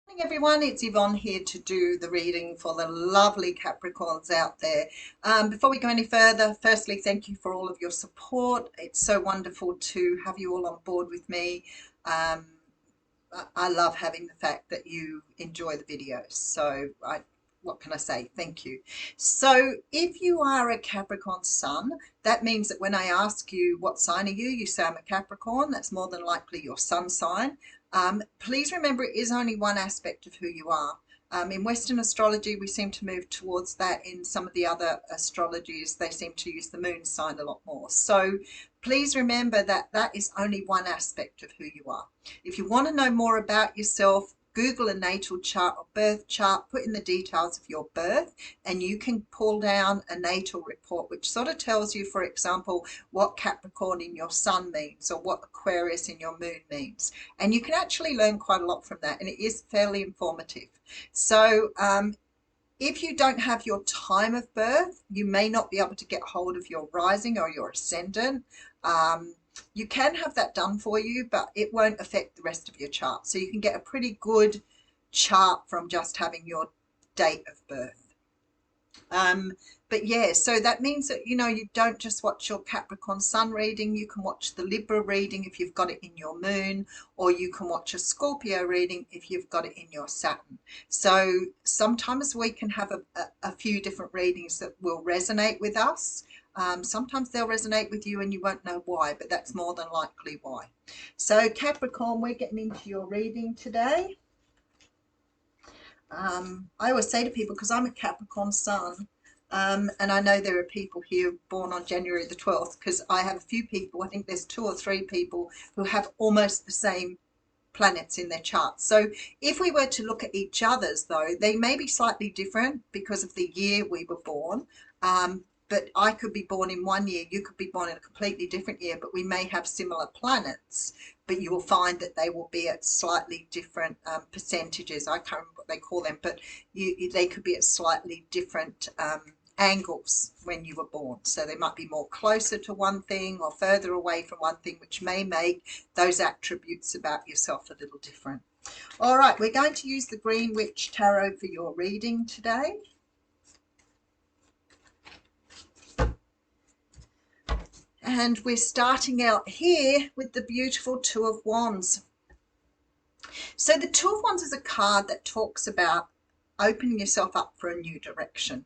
Morning everyone, it's Yvonne here to do the reading for the lovely Capricorns out there. Before we go any further, firstly, thank you for all of your support. It's so wonderful to have you all on board with me. Um, I love having the fact that you enjoy the videos. What can I say? Thank you. So if you are a Capricorn sun, that means that when I ask you what sign are you, you say I'm a Capricorn. That's more than likely your sun sign. Please remember it is only one aspect of who you are. In Western astrology, we seem to move towards that. In some of the other astrologies, they seem to use the moon sign a lot more. So please remember that that is only one aspect of who you are. If you want to know more about yourself, Google a natal chart or birth chart, put in the details of your birth, and you can pull down a natal report, which sort of tells you, for example, what Capricorn in your sun means or what Aquarius in your moon means. And you can actually learn quite a lot from that, and it is fairly informative. So if you don't have your time of birth, you may not be able to get hold of your rising or your ascendant. You can have that done for you, but it won't affect the rest of your chart. So you can get a pretty good chart from just having your date of birth. But yeah, so that means that, you don't just watch your Capricorn sun reading, you can watch the Libra reading if you've got it in your moon, or you can watch a Scorpio reading if you've got it in your Saturn. So sometimes we can have a few different readings that will resonate with us. Sometimes they'll resonate with you and you won't know why, but that's more than likely why. So Capricorn, we're getting into your reading today. I always say to people, because I'm a Capricorn sun, and I know there are people here born on January the 12th, because I have a few people, I think there's 2 or 3 people who have almost the same planets in their charts. So if we were to look at each other's, though, they may be slightly different because of the year we were born. But I could be born in one year, you could be born in a completely different year, but we may have similar planets, but you will find that they will be at slightly different percentages. I can't remember what they call them, but they could be at slightly different angles when you were born. So they might be more closer to one thing or further away from one thing, which may make those attributes about yourself a little different. All right, we're going to use the Green Witch Tarot for your reading today. And we're starting out here with the beautiful Two of Wands. So the Two of Wands is a card that talks about opening yourself up for a new direction.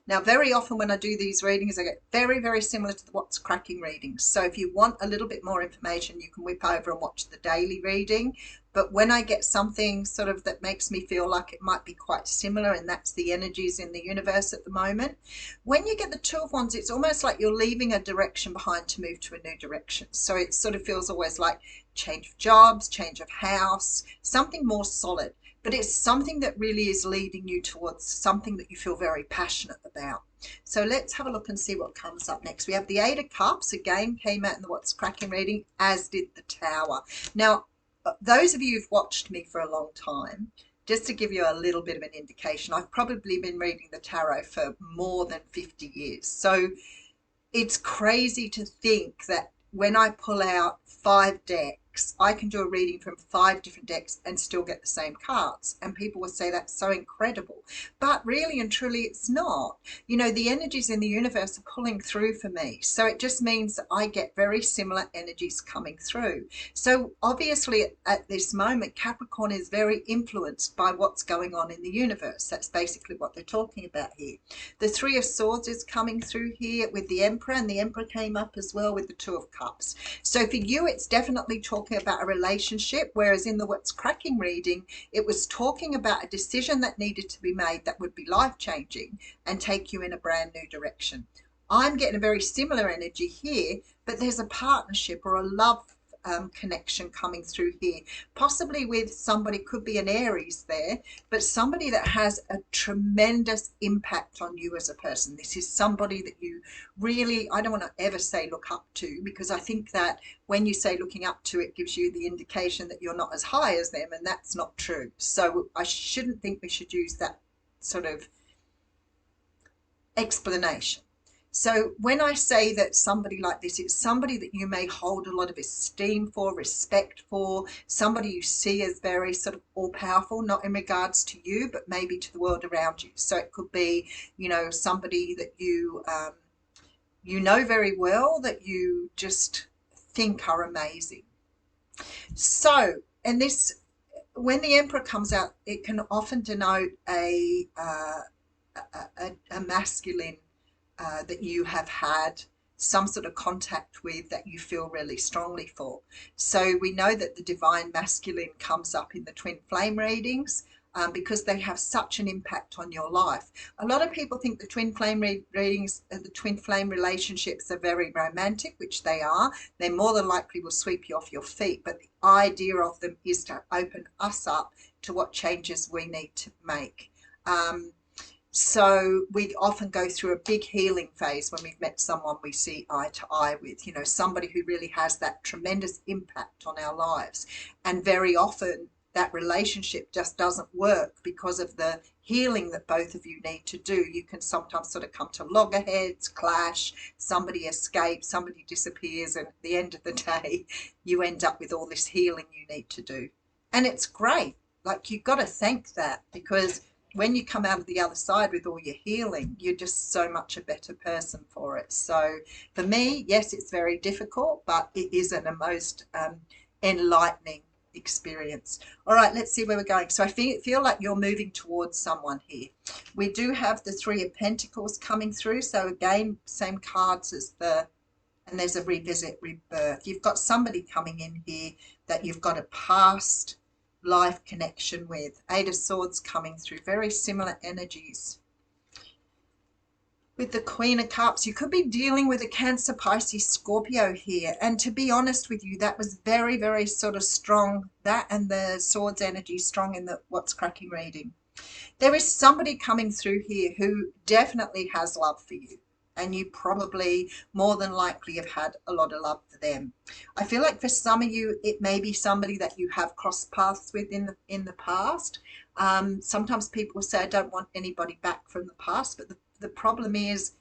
Now, very often when I do these readings, I get very, very similar to the What's Cracking readings. So if you want a little bit more information, you can whip over and watch the daily reading. But when I get something sort of that makes me feel like it might be quite similar, and that's the energies in the universe at the moment, when you get the Two of Wands, it's almost like you're leaving a direction behind to move to a new direction. So it sort of feels always like change of jobs, change of house, something more solid. But it's something that really is leading you towards something that you feel very passionate about. So let's have a look and see what comes up next. We have the Eight of Cups, again came out in the What's Cracking reading, as did the Tower. Now, those of you who've watched me for a long time, just to give you a little bit of an indication, I've probably been reading the tarot for more than 50 years. So it's crazy to think that when I pull out 5 decks, I can do a reading from 5 different decks and still get the same cards. And people will say that's so incredible. But really and truly, it's not. The energies in the universe are pulling through for me. So it just means that I get very similar energies coming through. So obviously at this moment, Capricorn is very influenced by what's going on in the universe. That's basically what they're talking about here. The Three of Swords is coming through here with the Emperor, and the Emperor came up as well with the Two of Cups. So for you, it's definitely talking about a relationship, whereas in the What's Cracking reading, it was talking about a decision that needed to be made that would be life-changing and take you in a brand new direction. I'm getting a very similar energy here, but there's a partnership or a love connection coming through here, possibly with somebody, could be an Aries there, but somebody that has a tremendous impact on you as a person. This is somebody that you really, I don't want to ever say look up to, because I think that when you say looking up to, it gives you the indication that you're not as high as them, and that's not true. So I shouldn't think we should use that sort of explanation. So when I say that somebody like this, it's somebody that you may hold a lot of esteem for, respect for, somebody you see as very sort of all powerful, not in regards to you, but maybe to the world around you. So it could be, you know, somebody that you know very well, that you just think are amazing. So, and this, when the Emperor comes out, it can often denote a masculine that you have had some sort of contact with that you feel really strongly for. So we know that the divine masculine comes up in the twin flame readings because they have such an impact on your life. A lot of people think the twin flame readings, the twin flame relationships are very romantic, which they are. They more than likely will sweep you off your feet, but the idea of them is to open us up to what changes we need to make. So we often go through a big healing phase when we've met someone we see eye to eye with, you know, somebody who really has that tremendous impact on our lives. And very often that relationship just doesn't work because of the healing that both of you need to do. You can sometimes sort of come to loggerheads, clash, somebody escapes, somebody disappears, and at the end of the day, you end up with all this healing you need to do. And it's great. Like, you've got to thank that, because when you come out of the other side with all your healing, you're just so much a better person for it. So for me, yes, it's very difficult, but it is a most enlightening experience. All right, let's see where we're going. So I feel like you're moving towards someone here. We do have the Three of Pentacles coming through. So again, same cards as the, and there's a revisit, rebirth. You've got somebody coming in here that you've got a past life connection with. Eight of Swords coming through, very similar energies. With the Queen of Cups, you could be dealing with a Cancer, Pisces, Scorpio here. And to be honest with you, that was very, very sort of strong. That and the Swords energy strong in the What's Cracking reading. There is somebody coming through here who definitely has love for you. And you probably more than likely have had a lot of love for them. I feel like for some of you, it may be somebody that you have crossed paths with in the past. Sometimes people say, I don't want anybody back from the past, but the problem is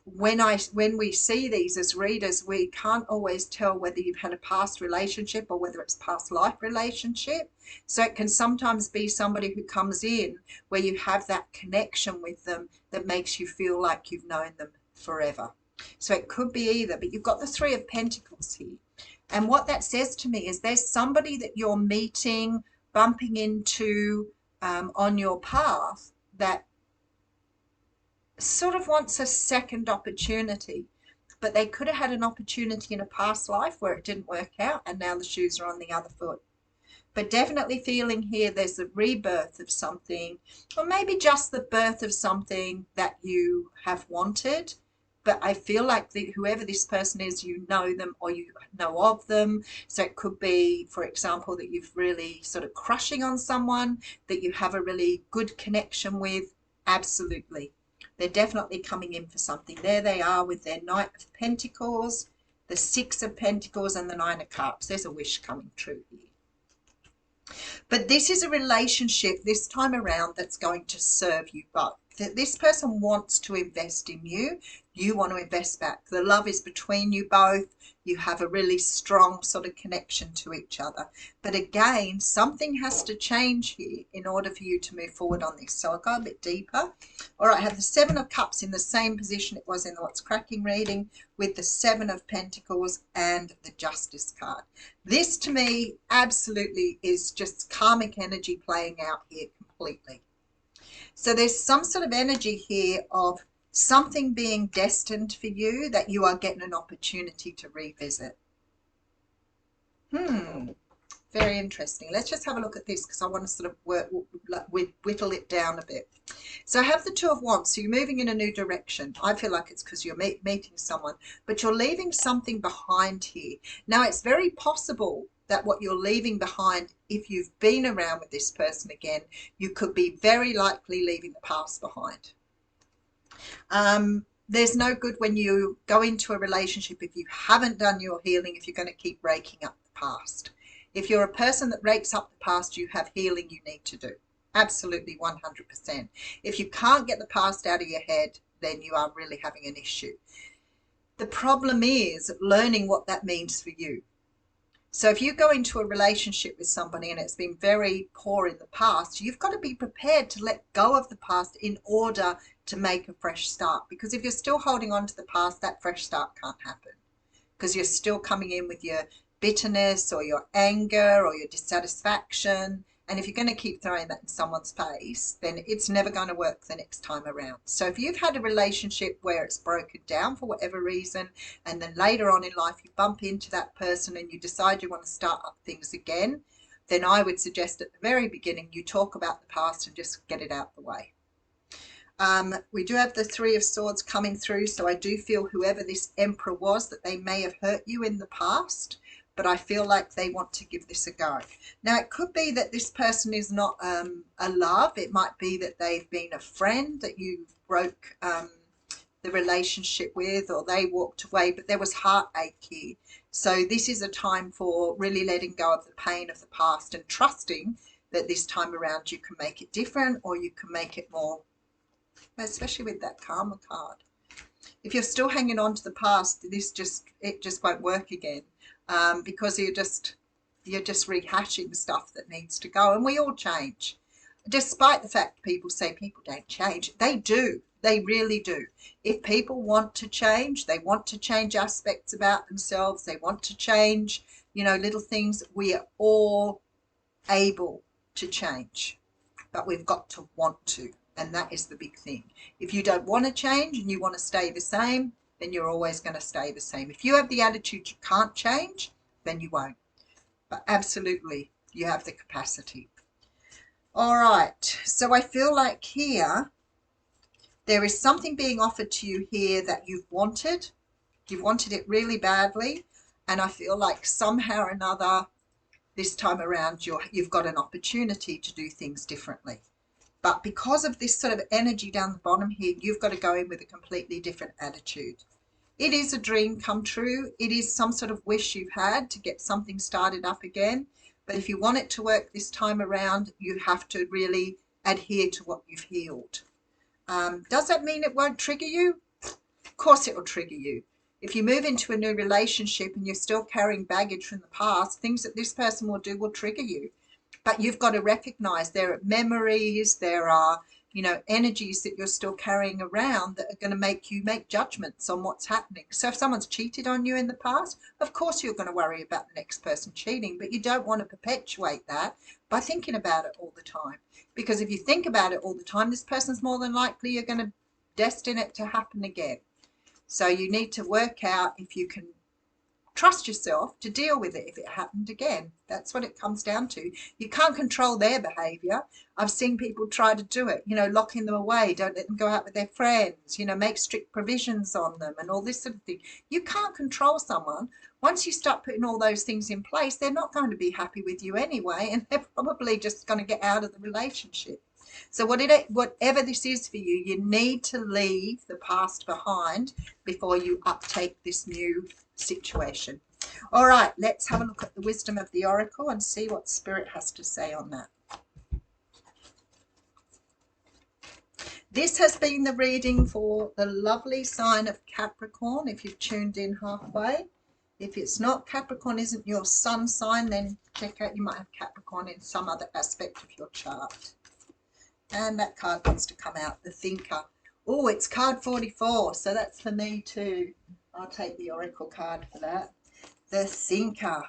when we see these as readers, we can't always tell whether you've had a past relationship or whether it's past life relationship. So it can sometimes be somebody who comes in where you have that connection with them that makes you feel like you've known them forever. So it could be either, but you've got the Three of Pentacles here. And what that says to me is there's somebody that you're meeting, bumping into on your path that sort of wants a second opportunity, but they could have had an opportunity in a past life where it didn't work out, and now the shoes are on the other foot. But definitely feeling here there's a rebirth of something, or maybe just the birth of something that you have wanted. But I feel like whoever this person is, you know them or you know of them. So it could be, for example, that you've really sort of crushing on someone that you have a really good connection with. Absolutely. They're definitely coming in for something. There they are with their Knight of Pentacles, the Six of Pentacles, and the Nine of Cups. There's a wish coming true here. But this is a relationship this time around that's going to serve you both. This person wants to invest in you. You want to invest back. The love is between you both. You have a really strong sort of connection to each other. But again, something has to change here in order for you to move forward on this. So I'll go a bit deeper. All right, I have the Seven of Cups in the same position it was in the What's Cracking reading, with the Seven of Pentacles and the Justice card. This to me absolutely is just karmic energy playing out here completely. So there's some sort of energy here of something being destined for you that you are getting an opportunity to revisit. Very interesting. Let's just have a look at this because I want to sort of whittle it down a bit. So I have the Two of Wands. So you're moving in a new direction. I feel like it's because you're meeting someone, but you're leaving something behind here. Now, it's very possible that what you're leaving behind, if you've been around with this person again, you could be very likely leaving the past behind. There's no good when you go into a relationship if you haven't done your healing, if you're going to keep raking up the past. If you're a person that rakes up the past, you have healing you need to do. Absolutely 100%. If you can't get the past out of your head, then you are really having an issue. The problem is learning what that means for you. So if you go into a relationship with somebody and it's been very poor in the past, you've got to be prepared to let go of the past in order to make a fresh start. Because if you're still holding on to the past, that fresh start can't happen, because you're still coming in with your bitterness or your anger or your dissatisfaction. And if you're going to keep throwing that in someone's face, then it's never going to work the next time around. So if you've had a relationship where it's broken down for whatever reason, and then later on in life you bump into that person and you decide you want to start up things again, then I would suggest at the very beginning you talk about the past and just get it out the way. We do have the Three of Swords coming through, so I do feel whoever this Emperor was, that they may have hurt you in the past, but I feel like they want to give this a go. Now, it could be that this person is not a love. It might be that they've been a friend that you broke the relationship with, or they walked away, but there was heartache here. So this is a time for really letting go of the pain of the past and trusting that this time around you can make it different, or you can make it more, especially with that Karma card. If you're still hanging on to the past, it just won't work again, because you're just rehashing stuff that needs to go. And we all change, despite the fact people say people don't change. They do. They really do. If people want to change, they want to change aspects about themselves, they want to change, little things. We are all able to change, but we've got to want to. And that is the big thing. If you don't want to change and you want to stay the same, then you're always going to stay the same. If you have the attitude you can't change, then you won't. But absolutely, you have the capacity. All right. So I feel like here, there is something being offered to you here that you've wanted. You've wanted it really badly. And I feel like somehow or another, this time around, you've got an opportunity to do things differently. But because of this sort of energy down the bottom here, you've got to go in with a completely different attitude. It is a dream come true. It is some sort of wish you've had to get something started up again. But if you want it to work this time around, you have to really adhere to what you've healed. Does that mean it won't trigger you? Of course it will trigger you. If you move into a new relationship and you're still carrying baggage from the past, things that this person will do will trigger you. But you've got to recognize there are memories, there are, energies that you're still carrying around that are going to make you make judgments on what's happening. So if someone's cheated on you in the past, of course you're going to worry about the next person cheating, but you don't want to perpetuate that by thinking about it all the time. Because if you think about it all the time, this person's more than likely you're going to destine it to happen again. So you need to work out if you can trust yourself to deal with it if it happened again. That's what it comes down to. You can't control their behavior. I've seen people try to do it, locking them away, don't let them go out with their friends, make strict provisions on them and all this sort of thing. You can't control someone. Once you start putting all those things in place, they're not going to be happy with you anyway, and they're probably just going to get out of the relationship. So whatever this is for you, you need to leave the past behind before you uptake this new situation. All right, let's have a look at the wisdom of the oracle and see what Spirit has to say on that. This has been the reading for the lovely sign of Capricorn, if you've tuned in halfway. If it's not, Capricorn isn't your sun sign, then check out, you might have Capricorn in some other aspect of your chart. And that card wants to come out, the Thinker. Oh, it's card 44, so that's for me too. I'll take the oracle card for that. The Thinker.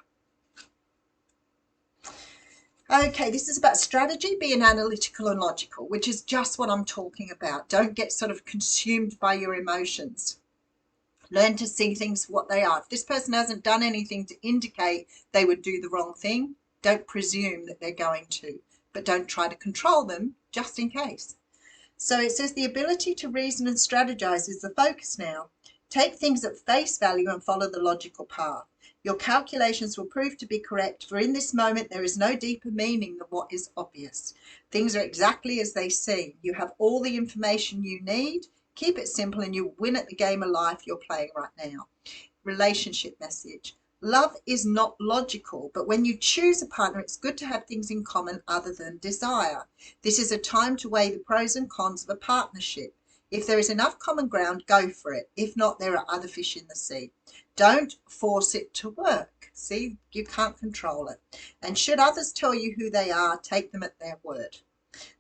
Okay, this is about strategy, being analytical and logical, which is just what I'm talking about. Don't get sort of consumed by your emotions. Learn to see things for what they are. If this person hasn't done anything to indicate they would do the wrong thing, don't presume that they're going to, but don't try to control them just in case. So it says the ability to reason and strategize is the focus now. Take things at face value and follow the logical path. Your calculations will prove to be correct, for in this moment there is no deeper meaning than what is obvious. Things are exactly as they seem. You have all the information you need. Keep it simple and you'll win at the game of life you're playing right now. Relationship message. Love is not logical, but when you choose a partner, it's good to have things in common other than desire. This is a time to weigh the pros and cons of a partnership. If there is enough common ground, go for it. If not, there are other fish in the sea. Don't force it to work. See, you can't control it. And should others tell you who they are, take them at their word.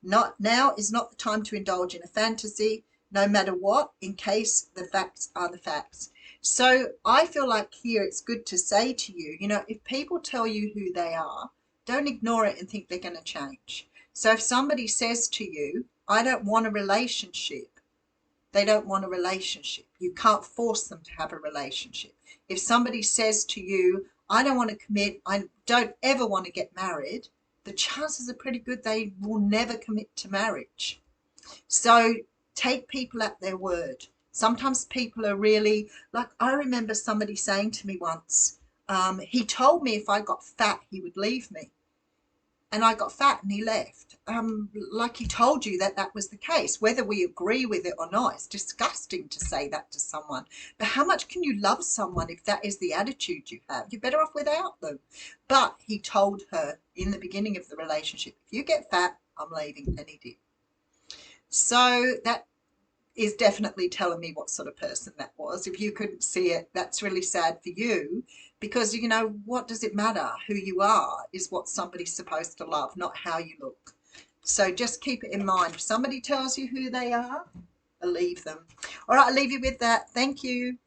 Not now is not the time to indulge in a fantasy, no matter what, in case the facts are the facts. So I feel like here it's good to say to you, you know, if people tell you who they are, don't ignore it and think they're going to change. So if somebody says to you, I don't want a relationship, they don't want a relationship. You can't force them to have a relationship. If somebody says to you, I don't want to commit, I don't ever want to get married, the chances are pretty good they will never commit to marriage. So take people at their word. Sometimes people are really, like, I remember somebody saying to me once, he told me if I got fat, he would leave me. And I got fat and he left. Like he told you that that was the case, whether we agree with it or not. It's disgusting to say that to someone. But how much can you love someone if that is the attitude you have? You're better off without them. But he told her in the beginning of the relationship, if you get fat, I'm leaving. And he did. So that is definitely telling me what sort of person that was. If you couldn't see it, that's really sad for you, because, you know, what does it matter? Who you are is what somebody's supposed to love, not how you look. So just keep it in mind. If somebody tells you who they are, believe them. All right, I'll leave you with that. Thank you.